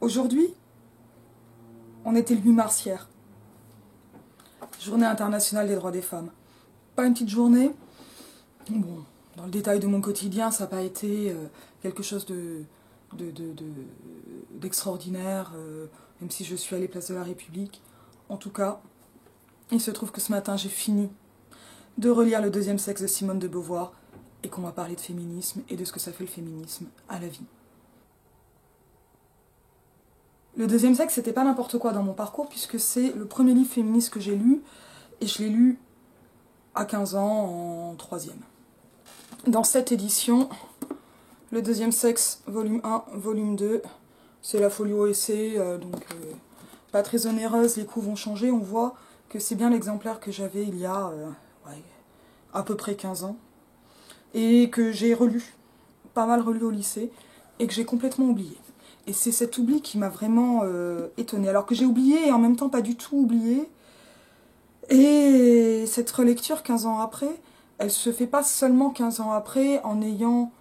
Aujourd'hui, on était le 8 mars hier, journée internationale des droits des femmes. Pas une petite journée. Bon, dans le détail de mon quotidien, ça n'a pas été quelque chose d'extraordinaire, même si je suis allée place de la République. En tout cas, il se trouve que ce matin, j'ai fini de relire Le deuxième sexe de Simone de Beauvoir et qu'on va parler de féminisme et de ce que ça fait le féminisme à la vie. Le deuxième sexe, c'était pas n'importe quoi dans mon parcours, puisque c'est le premier livre féministe que j'ai lu, et je l'ai lu à 15 ans, en 3e. Dans cette édition, Le deuxième sexe, volume 1, volume 2, c'est la folio essai, donc pas très onéreuse, les coups vont changer, on voit que c'est bien l'exemplaire que j'avais il y a à peu près 15 ans, et que j'ai relu, pas mal relu au lycée, et que j'ai complètement oublié. Et c'est cet oubli qui m'a vraiment étonnée. Alors que j'ai oublié et en même temps pas du tout oublié. Et cette relecture 15 ans après, elle se fait pas seulement 15 ans après en ayant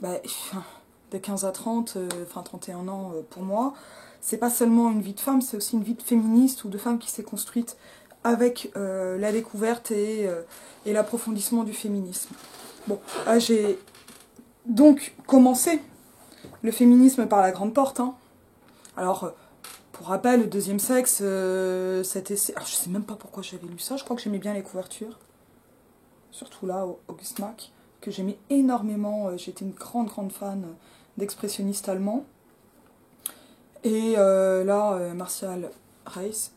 de 15 à 30, 31 ans pour moi. C'est pas seulement une vie de femme, c'est aussi une vie de féministe ou de femme qui s'est construite avec la découverte et l'approfondissement du féminisme. Bon, là j'ai donc commencé le féminisme par la grande porte. Hein. Alors, pour rappel, Le deuxième sexe, cet essai... Alors, je sais même pas pourquoi j'avais lu ça. Je crois que j'aimais bien les couvertures. Surtout là, Auguste Mack, que j'aimais énormément. J'étais une grande fan d'expressionnistes allemands. Et Martial Reis,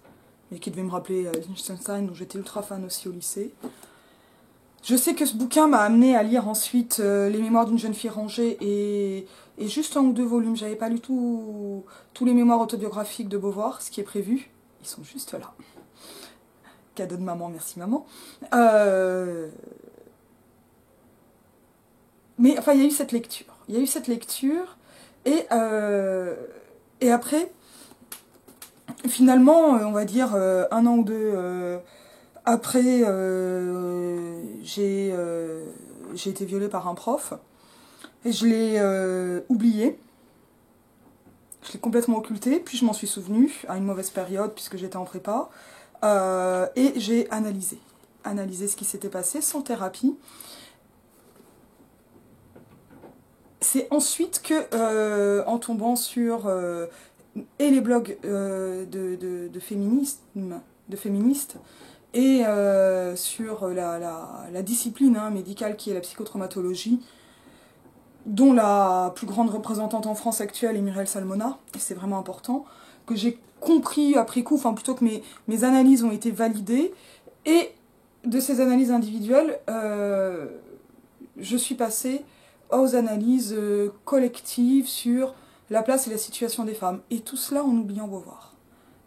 mais qui devait me rappeler Liechtenstein, dont j'étais ultra fan aussi au lycée. Je sais que ce bouquin m'a amené à lire ensuite Les mémoires d'une jeune fille rangée et juste 1 ou 2 volumes. J'avais pas lu tous les mémoires autobiographiques de Beauvoir, ce qui est prévu. Ils sont juste là. Cadeau de maman, merci maman. Mais enfin, il y a eu cette lecture. Et après, finalement, on va dire 1 an ou 2... Après, j'ai été violée par un prof. Et je l'ai oublié. Je l'ai complètement occulté. Puis je m'en suis souvenue à une mauvaise période puisque j'étais en prépa. Et j'ai analysé ce qui s'était passé sans thérapie. C'est ensuite que, en tombant sur et les blogs de féministes, et sur la discipline médicale qui est la psychotraumatologie, dont la plus grande représentante en France actuelle est Muriel Salmona, et c'est vraiment important, que j'ai compris après coup, enfin plutôt que mes analyses ont été validées, et de ces analyses individuelles, je suis passée aux analyses collectives sur la place et la situation des femmes, et tout cela en oubliant Beauvoir,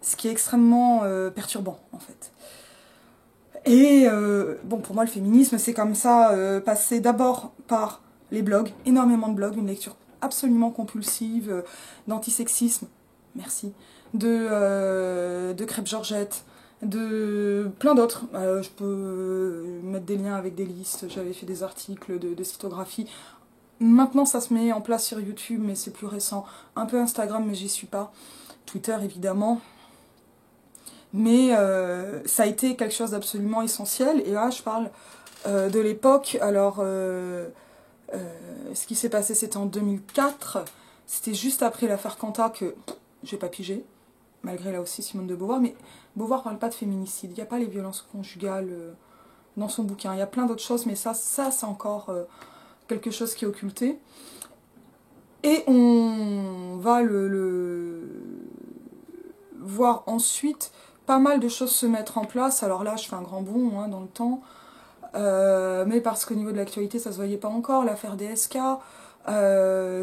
ce qui est extrêmement perturbant en fait. Et bon, pour moi, le féminisme, c'est comme ça, passer d'abord par les blogs, énormément de blogs, une lecture absolument compulsive d'antisexisme, merci, de Crêpe Georgette, de plein d'autres. Je peux mettre des liens avec des listes, j'avais fait des articles de cytographie. Maintenant, ça se met en place sur YouTube, mais c'est plus récent. Un peu Instagram, mais j'y suis pas. Twitter, évidemment. Mais ça a été quelque chose d'absolument essentiel. Et là, je parle de l'époque. Alors, ce qui s'est passé, c'était en 2004. C'était juste après l'affaire Quanta que j'ai pas pigé. Malgré là aussi Simone de Beauvoir. Mais Beauvoir parle pas de féminicide. Il n'y a pas les violences conjugales dans son bouquin. Il y a plein d'autres choses, mais ça c'est encore quelque chose qui est occulté. Et on va le voir ensuite pas mal de choses se mettre en place. Alors là, je fais un grand bond dans le temps, mais parce qu'au niveau de l'actualité, ça se voyait pas encore. L'affaire DSK,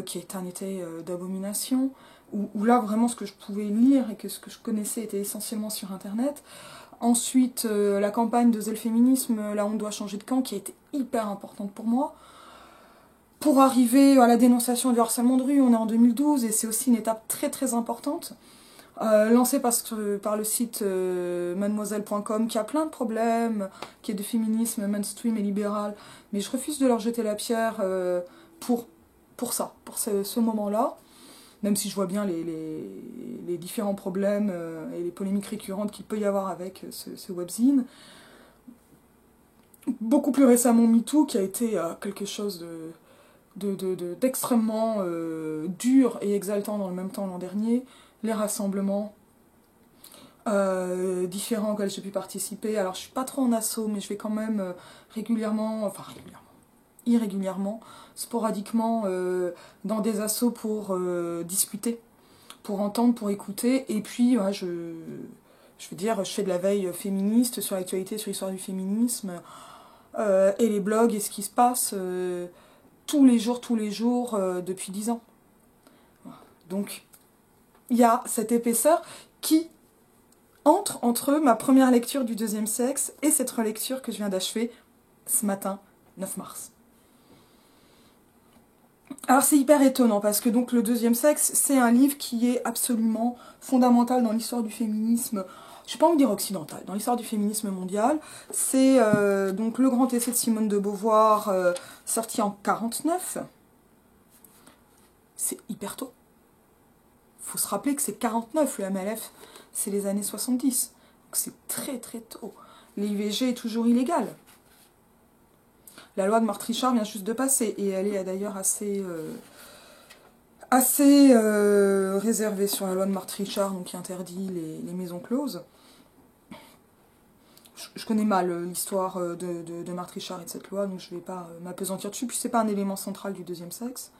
qui est un été d'abomination, où là, vraiment, ce que je pouvais lire et que ce que je connaissais était essentiellement sur Internet. Ensuite, la campagne de Zèle Féminisme, là, on doit changer de camp, qui a été hyper importante pour moi. Pour arriver à la dénonciation du harcèlement de rue, on est en 2012, et c'est aussi une étape très très importante. Lancé par le site mademoiselle.com qui a plein de problèmes, qui est de féminisme mainstream et libéral, mais je refuse de leur jeter la pierre pour ce moment-là, même si je vois bien les différents problèmes et les polémiques récurrentes qu'il peut y avoir avec ce webzine. Beaucoup plus récemment MeToo, qui a été quelque chose d'extrêmement dur et exaltant dans le même temps l'an dernier. Les rassemblements différents auxquels j'ai pu participer. Alors je suis pas trop en asso, mais je vais quand même irrégulièrement, sporadiquement dans des assos pour discuter, pour entendre, pour écouter. Et puis je veux dire, je fais de la veille féministe sur l'actualité, sur l'histoire du féminisme, et les blogs et ce qui se passe tous les jours depuis 10 ans. Donc il y a cette épaisseur qui entre ma première lecture du Deuxième Sexe et cette relecture que je viens d'achever ce matin, 9 mars. Alors c'est hyper étonnant parce que donc le Deuxième Sexe, c'est un livre qui est absolument fondamental dans l'histoire du féminisme, je n'ai pas envie de dire occidental, dans l'histoire du féminisme mondial. C'est donc le grand essai de Simone de Beauvoir, sorti en 1949. C'est hyper tôt. Il faut se rappeler que c'est 49, le MLF, c'est les années 70. Donc c'est très très tôt. L'IVG est toujours illégale. La loi de Marthe-Richard vient juste de passer, et elle est d'ailleurs assez réservée sur la loi de Marthe-Richard, donc qui interdit les maisons closes. Je connais mal l'histoire de Marthe-Richard et de cette loi, donc je ne vais pas m'apesantir dessus, puis c'est pas un élément central du Deuxième Sexe.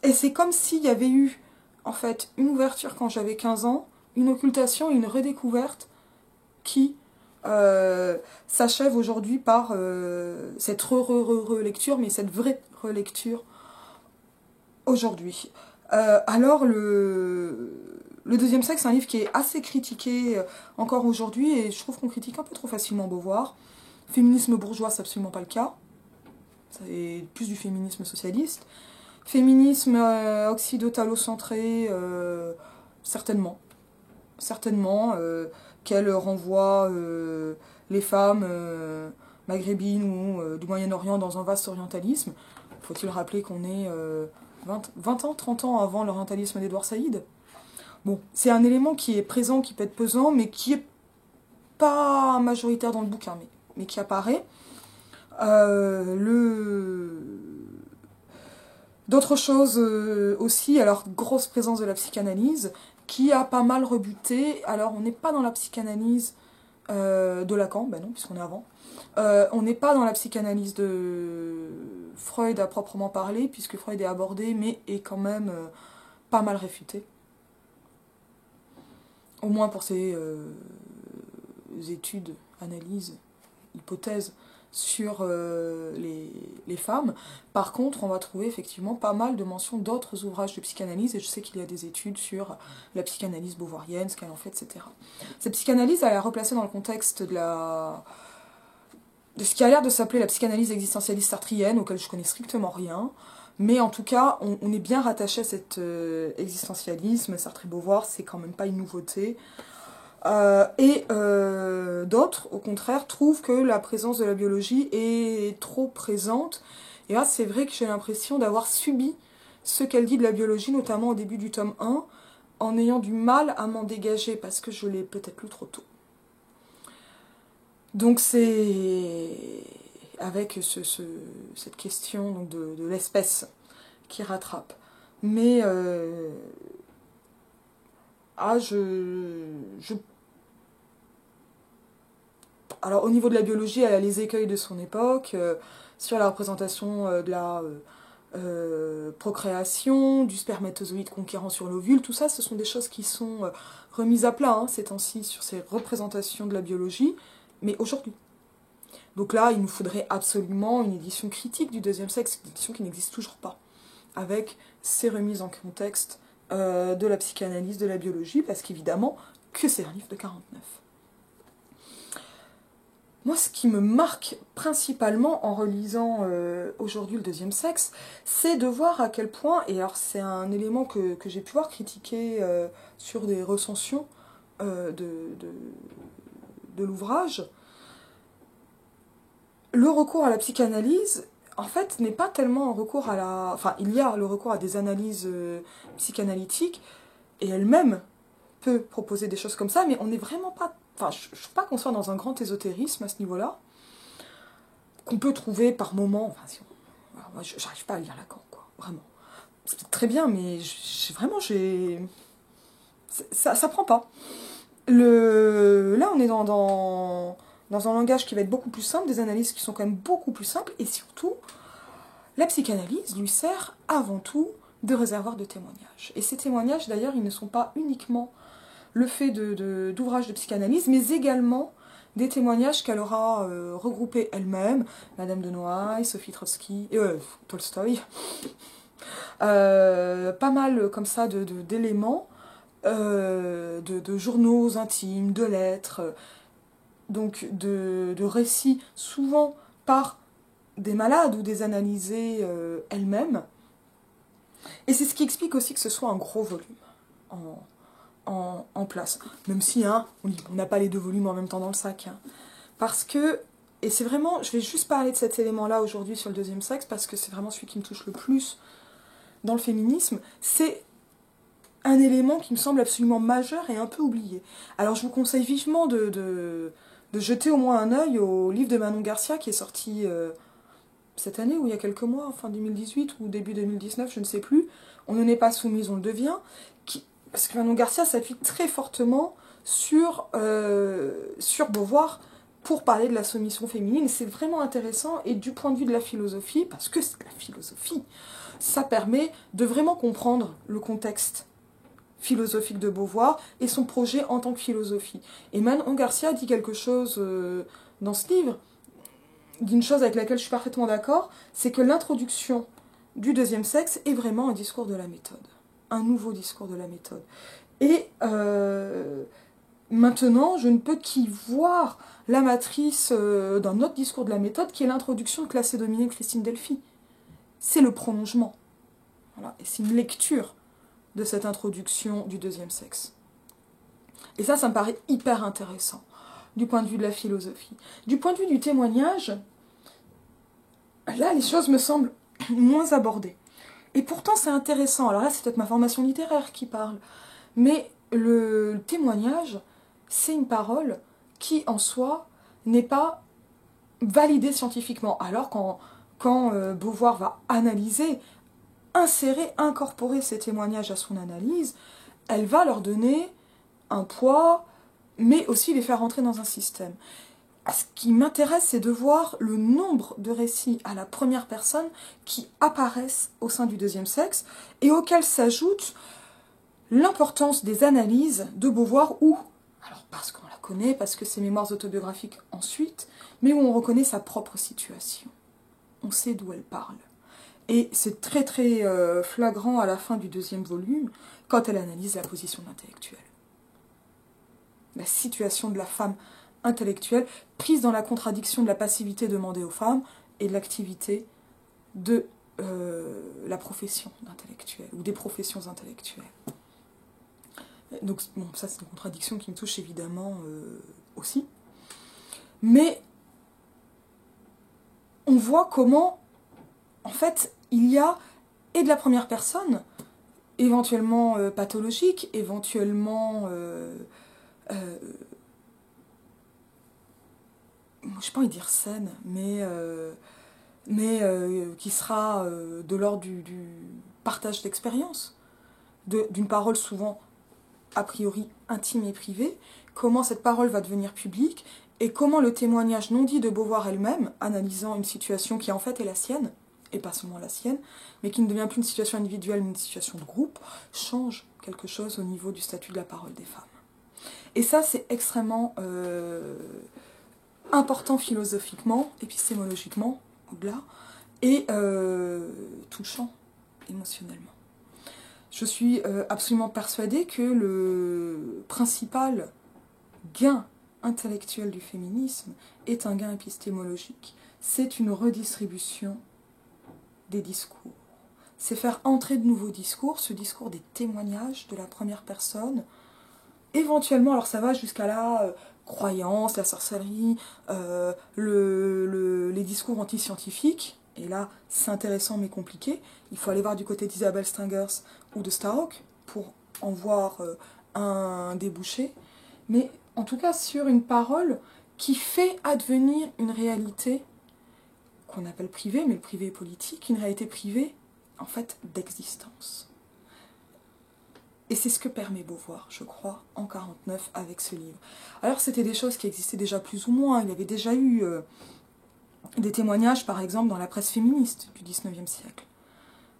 Et c'est comme s'il y avait eu, en fait, une ouverture quand j'avais 15 ans, une occultation et une redécouverte qui s'achève aujourd'hui par cette relecture, mais cette vraie relecture aujourd'hui. Alors, le Deuxième Sexe, c'est un livre qui est assez critiqué encore aujourd'hui, et je trouve qu'on critique un peu trop facilement Beauvoir. Féminisme bourgeois, c'est absolument pas le cas. C'est plus du féminisme socialiste. Féminisme occidentalo-centré, certainement. Certainement, qu'elle renvoie les femmes maghrébines ou du Moyen-Orient dans un vaste orientalisme. Faut-il rappeler qu'on est 20 ans, 30 ans avant l'orientalisme d'Edouard Saïd. Bon, c'est un élément qui est présent, qui peut être pesant, mais qui est pas majoritaire dans le bouquin, mais qui apparaît. D'autres choses aussi, alors grosse présence de la psychanalyse, qui a pas mal rebuté. Alors on n'est pas dans la psychanalyse de Lacan, ben non, puisqu'on est avant. On n'est pas dans la psychanalyse de Freud à proprement parler, puisque Freud est abordé, mais est quand même pas mal réfuté. Au moins pour ses études, analyses, hypothèses sur les femmes. Par contre, on va trouver effectivement pas mal de mentions d'autres ouvrages de psychanalyse, et je sais qu'il y a des études sur la psychanalyse beauvoirienne, ce qu'elle en fait, etc. Cette psychanalyse, elle est replacée dans le contexte de ce qui a l'air de s'appeler la psychanalyse existentialiste sartrienne, auquel je connais strictement rien, mais en tout cas, on est bien rattaché à cet existentialisme. Sartre et Beauvoir, c'est quand même pas une nouveauté. D'autres, au contraire, trouvent que la présence de la biologie est trop présente. Et là, c'est vrai que j'ai l'impression d'avoir subi ce qu'elle dit de la biologie, notamment au début du tome 1, en ayant du mal à m'en dégager, parce que je l'ai peut-être lu trop tôt. Donc c'est avec cette question donc de l'espèce qui rattrape. Mais alors au niveau de la biologie, elle a les écueils de son époque, sur la représentation de la procréation, du spermatozoïde conquérant sur l'ovule, tout ça, ce sont des choses qui sont remises à plat ces temps-ci sur ces représentations de la biologie, mais aujourd'hui. Donc là, il nous faudrait absolument une édition critique du Deuxième Sexe, une édition qui n'existe toujours pas, avec ces remises en contexte de la psychanalyse, de la biologie, parce qu'évidemment, que c'est un livre de 49. Moi, ce qui me marque principalement en relisant aujourd'hui le Deuxième Sexe, c'est de voir à quel point, et alors c'est un élément que j'ai pu voir critiquer sur des recensions de l'ouvrage, le recours à la psychanalyse en fait, n'est pas tellement un recours à la... Enfin, il y a le recours à des analyses psychanalytiques, et elle-même peut proposer des choses comme ça, mais on n'est vraiment pas... Enfin, je ne trouve pas qu'on soit dans un grand ésotérisme à ce niveau-là, qu'on peut trouver par moments... Enfin, si on... Alors, moi, j'arrive pas à lire Lacan, quoi, vraiment. C'est très bien, mais vraiment, ça prend pas. Là, on est dans un langage qui va être beaucoup plus simple, des analyses qui sont quand même beaucoup plus simples, et surtout, la psychanalyse lui sert avant tout de réservoir de témoignages. Et ces témoignages, d'ailleurs, ils ne sont pas uniquement le fait d'ouvrages de psychanalyse, mais également des témoignages qu'elle aura regroupés elle-même, Madame de Noailles, Sophie Trotsky, Tolstoï, pas mal comme ça d'éléments, de journaux intimes, de lettres, donc de récits, souvent par des malades ou des analysés elles-mêmes. Et c'est ce qui explique aussi que ce soit un gros volume en place. Même si on n'a pas les 2 volumes en même temps dans le sac. Parce que, et c'est vraiment, je vais juste parler de cet élément-là aujourd'hui sur le deuxième sexe, parce que c'est vraiment celui qui me touche le plus dans le féminisme, c'est un élément qui me semble absolument majeur et un peu oublié. Alors je vous conseille vivement de jeter au moins un œil au livre de Manon Garcia qui est sorti cette année ou il y a quelques mois, fin 2018 ou début 2019, je ne sais plus. On ne n'est pas soumise, on le devient. Parce que Manon Garcia s'appuie très fortement sur Beauvoir pour parler de la soumission féminine. C'est vraiment intéressant et du point de vue de la philosophie, parce que c'est la philosophie, ça permet de vraiment comprendre le contexte philosophique de Beauvoir et son projet en tant que philosophie. Et Manon Garcia dit quelque chose dans ce livre, d'une chose avec laquelle je suis parfaitement d'accord, c'est que l'introduction du deuxième sexe est vraiment un discours de la méthode. Un nouveau discours de la méthode. Et maintenant, je ne peux qu'y voir la matrice d'un autre discours de la méthode qui est l'introduction de Classe et Dominée de Christine Delphi. C'est le prolongement. Voilà. Et c'est une lecture de cette introduction du deuxième sexe. Et ça me paraît hyper intéressant, du point de vue de la philosophie. Du point de vue du témoignage, là, les choses me semblent moins abordées. Et pourtant, c'est intéressant. Alors là, c'est peut-être ma formation littéraire qui parle. Mais le témoignage, c'est une parole qui, en soi, n'est pas validée scientifiquement. Alors, quand Beauvoir va analyser, insérer, incorporer ces témoignages à son analyse, elle va leur donner un poids, mais aussi les faire rentrer dans un système. Ce qui m'intéresse, c'est de voir le nombre de récits à la première personne qui apparaissent au sein du deuxième sexe et auxquels s'ajoute l'importance des analyses de Beauvoir alors parce qu'on la connaît, parce que ses mémoires autobiographiques ensuite, mais où on reconnaît sa propre situation. On sait d'où elle parle. Et c'est très très flagrant à la fin du deuxième volume, quand elle analyse la position de l'intellectuel. La situation de la femme intellectuelle, prise dans la contradiction de la passivité demandée aux femmes et de l'activité de la profession d'intellectuel, ou des professions intellectuelles. Donc, bon, ça c'est une contradiction qui me touche évidemment aussi. Mais on voit comment, en fait, il y a, et de la première personne, éventuellement pathologique, éventuellement... je n'ai pas envie de dire saine, mais qui sera de l'ordre du partage d'expérience, d'une parole souvent a priori intime et privée, comment cette parole va devenir publique, et comment le témoignage non dit de Beauvoir elle-même, analysant une situation qui en fait est la sienne, et pas seulement la sienne, mais qui ne devient plus une situation individuelle, mais une situation de groupe, change quelque chose au niveau du statut de la parole des femmes. Et ça, c'est extrêmement important philosophiquement, épistémologiquement, au-delà, et touchant émotionnellement. Je suis absolument persuadée que le principal gain intellectuel du féminisme est un gain épistémologique. C'est une redistribution des discours. C'est faire entrer de nouveaux discours, ce discours des témoignages de la première personne. Éventuellement, alors ça va jusqu'à la croyance, la sorcellerie, les discours anti-scientifiques, et là c'est intéressant mais compliqué, il faut aller voir du côté d'Isabelle Stengers ou de Starhawk pour en voir un débouché, mais en tout cas sur une parole qui fait advenir une réalité qu'on appelle privée, mais le privé est politique, une réalité privée en fait d'existence. Et c'est ce que permet Beauvoir, je crois, en 1949 avec ce livre. Alors c'était des choses qui existaient déjà plus ou moins, il y avait déjà eu des témoignages par exemple dans la presse féministe du 19e siècle,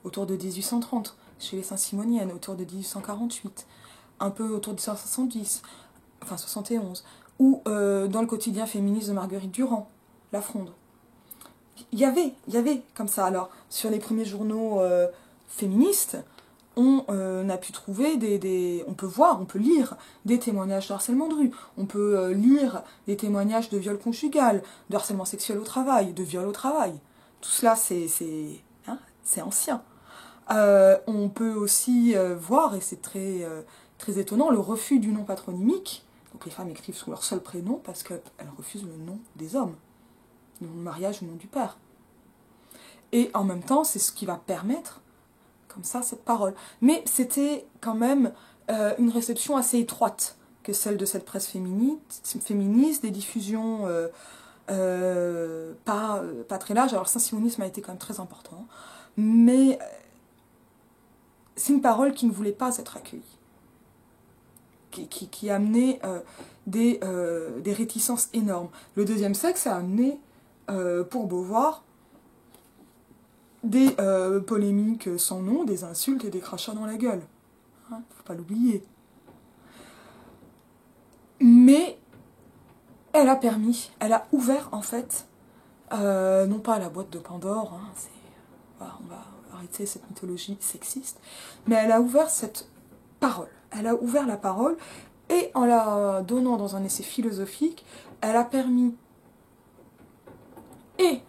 autour de 1830, chez les Saint-Simoniennes, autour de 1848, un peu autour de 1870, enfin 71, ou dans le quotidien féministe de Marguerite Durand, La Fronde. Il y avait comme ça. Alors, sur les premiers journaux féministes, on a pu trouver on peut voir, on peut lire des témoignages de harcèlement de rue, on peut lire des témoignages de viol conjugal, de harcèlement sexuel au travail, de viol au travail. Tout cela, c'est ancien. On peut aussi voir, et c'est très étonnant, le refus du nom patronymique. Donc les femmes écrivent sous leur seul prénom parce qu'elles refusent le nom des hommes, le nom de mariage ou le nom du père. Et en même temps, c'est ce qui va permettre, comme ça, cette parole. Mais c'était quand même une réception assez étroite que celle de cette presse féministe, des diffusions pas très larges. Alors le saint-simonisme a été quand même très important, mais c'est une parole qui ne voulait pas être accueillie, qui a amené des réticences énormes. Le deuxième sexe a amené, pour Beauvoir, des polémiques sans nom, des insultes et des crachats dans la gueule. Hein, faut pas l'oublier. Mais elle a ouvert en fait, non pas la boîte de Pandore, hein, voilà, on va arrêter cette mythologie sexiste, mais elle a ouvert cette parole. Elle a ouvert la parole et en la donnant dans un essai philosophique, elle a permis et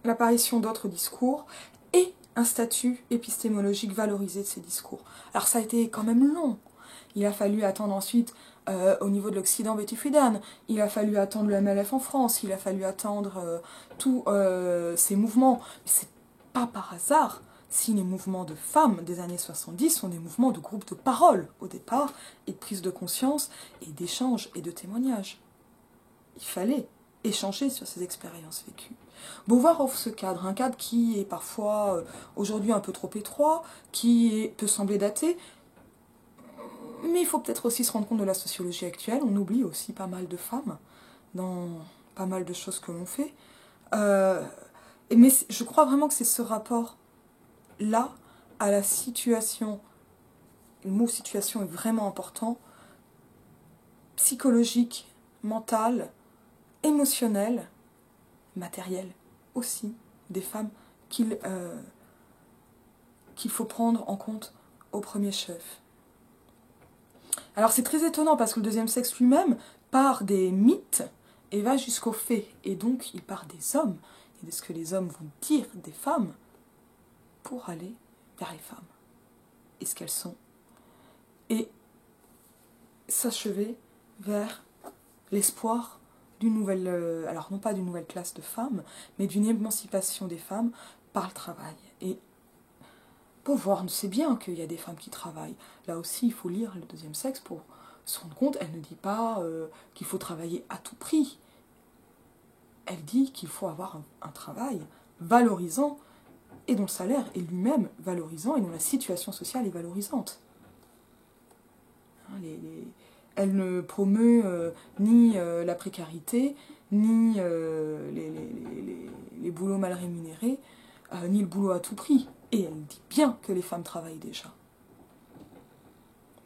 l'apparition d'autres discours et un statut épistémologique valorisé de ces discours. Alors ça a été quand même long. Il a fallu attendre ensuite au niveau de l'Occident Betty Friedan, il a fallu attendre le MLF en France, il a fallu attendre tous ces mouvements. Mais c'est pas par hasard si les mouvements de femmes des années 70 sont des mouvements de groupes de parole au départ, et de prise de conscience, et d'échanges et de témoignages. Il fallait échanger sur ces expériences vécues. Beauvoir offre ce cadre, un cadre qui est parfois aujourd'hui un peu trop étroit, peut sembler daté, mais il faut peut-être aussi se rendre compte de la sociologie actuelle. On oublie aussi pas mal de femmes dans pas mal de choses que l'on fait. Mais je crois vraiment que c'est ce rapport-là à la situation, le mot situation est vraiment important, psychologique, mental, émotionnel, matériel aussi, des femmes qu'il faut prendre en compte au premier chef. Alors c'est très étonnant parce que le deuxième sexe lui-même part des mythes et va jusqu'aux faits. Et donc il part des hommes et de ce que les hommes vont dire des femmes pour aller vers les femmes et ce qu'elles sont. Et s'achever vers l'espoir d'une nouvelle, alors non pas d'une nouvelle classe de femmes, mais d'une émancipation des femmes par le travail. Et Beauvoir sait bien qu'il y a des femmes qui travaillent. Là aussi, il faut lire le deuxième sexe pour se rendre compte. Elle ne dit pas qu'il faut travailler à tout prix. Elle dit qu'il faut avoir un travail valorisant et dont le salaire est lui-même valorisant et dont la situation sociale est valorisante. Elle ne promeut ni la précarité, ni les boulots mal rémunérés, ni le boulot à tout prix. Et elle dit bien que les femmes travaillent déjà.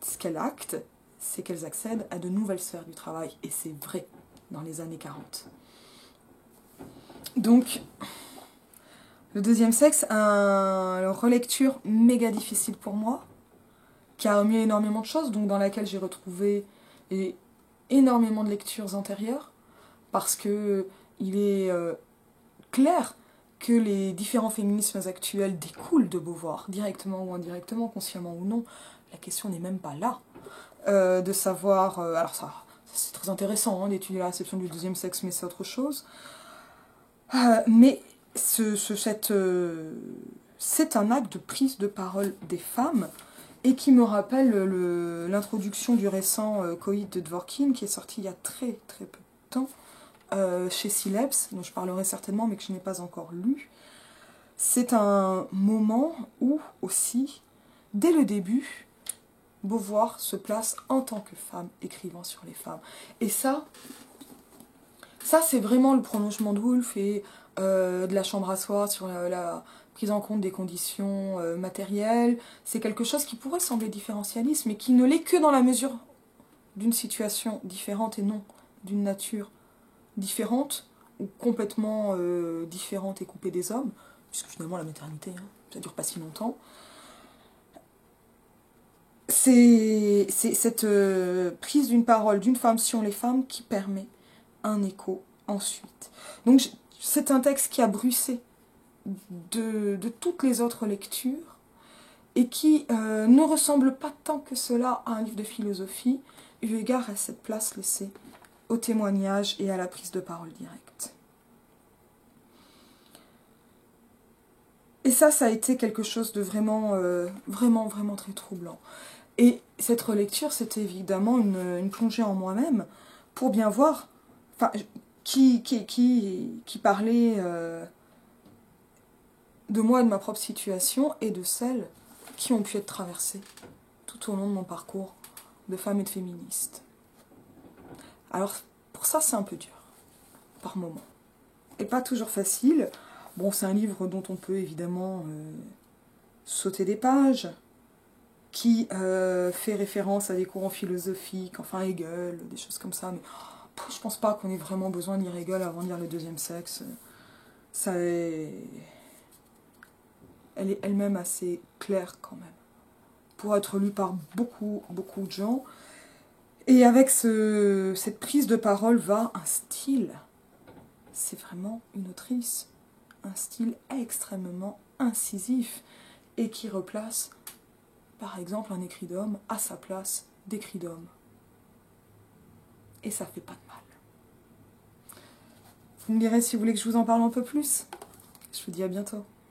Ce qu'elle acte, c'est qu'elles accèdent à de nouvelles sphères du travail. Et c'est vrai dans les années 40. Donc, le deuxième sexe, une relecture méga difficile pour moi, qui a remué énormément de choses, donc dans laquelle j'ai retrouvé énormément de lectures antérieures, parce que il est clair que les différents féminismes actuels découlent de Beauvoir, directement ou indirectement, consciemment ou non. La question n'est même pas là, de savoir... alors ça, c'est très intéressant d'étudier la réception du deuxième sexe, mais c'est autre chose. Mais c'est un acte de prise de parole des femmes et qui me rappelle l'introduction du récent Coït de Dworkin qui est sorti il y a très très peu de temps chez Sileps, dont je parlerai certainement mais que je n'ai pas encore lu. C'est un moment où aussi, dès le début, Beauvoir se place en tant que femme, écrivant sur les femmes. Et ça c'est vraiment le prolongement de Woolf et de la chambre à soi sur la prise en compte des conditions matérielles. C'est quelque chose qui pourrait sembler différentialiste, mais qui ne l'est que dans la mesure d'une situation différente et non d'une nature différente ou complètement différente et coupée des hommes, puisque finalement la maternité, hein, ça dure pas si longtemps. C'est cette prise d'une parole d'une femme sur les femmes qui permet un écho ensuite. Donc c'est un texte qui a bruissé de toutes les autres lectures et qui ne ressemble pas tant que cela à un livre de philosophie, eu égard à cette place laissée au témoignage et à la prise de parole directe. Et ça a été quelque chose de vraiment, vraiment très troublant. Et cette relecture, c'était évidemment une plongée en moi-même pour bien voir qui parlait de moi et de ma propre situation et de celles qui ont pu être traversées tout au long de mon parcours de femme et de féministe. Alors, pour ça, c'est un peu dur, par moments. Et pas toujours facile. Bon, c'est un livre dont on peut évidemment sauter des pages, qui fait référence à des courants philosophiques, enfin Hegel, des choses comme ça, mais je pense pas qu'on ait vraiment besoin de lire Hegel avant de lire Le Deuxième Sexe. Elle est elle-même assez claire quand même, pour être lue par beaucoup de gens. Et avec cette prise de parole va un style, c'est vraiment une autrice, un style extrêmement incisif, et qui replace par exemple un écrit d'homme à sa place d'écrit d'homme. Et ça fait pas de mal. Vous me direz si vous voulez que je vous en parle un peu plus. Je vous dis à bientôt.